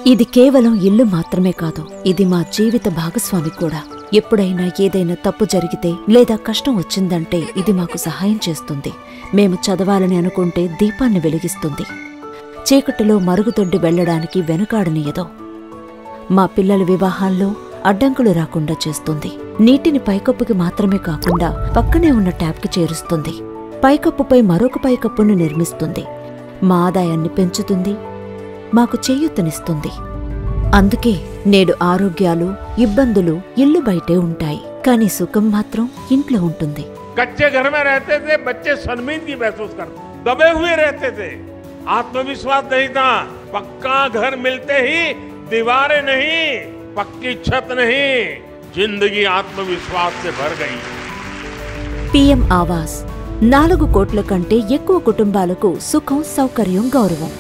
ఇది కేవలం ఇల్లు మాత్రమే కాదు, ఇది మా జీవిత భాగస్వామి కూడా. ఎప్పుడైనా ఏదైనా తప్పు జరిగితే లేదా కష్టం వచ్చిందంటే ఇది మాకు సహాయం చేస్తుంది. మేము చదవాలని అనుకుంటే దీపాన్ని వెలిగిస్తుంది. చీకటిలో మరుగుదొడ్డి వెళ్లడానికి వెనుకాడనీయదు. మా పిల్లల వివాహాల్లో అడ్డంకులు రాకుండా చేస్తుంది. నీటిని పైకప్పుకి మాత్రమే కాకుండా పక్కనే ఉన్న ట్యాప్కి చేరుస్తుంది. పైకప్పుపై మరొక పైకప్పును నిర్మిస్తుంది. మా ఆదాయాన్ని పెంచుతుంది, మాకు చేయూతనిస్తుంది. అందుకే నేడు ఆరోగ్యాలు, ఇబ్బందులు ఇల్లు బయటే ఉంటాయి, కానీ సుఖం మాత్రం ఇంట్లో ఉంటుంది. कच्चे घर में रहते थे, बच्चे शर्मिंदगी महसूस करते, दबे हुए रहते थे, आत्मविश्वास नहीं था। पक्का घर मिलते ही दीवारें नहीं, पक्की छत नहीं, जिंदगी आत्मविश्वास से भर गई। पीएम आवास 4 కోట్ల కంటే ఎక్కువ కుటుంబాలకు సుఖం, సౌకర్యం, గౌరవం.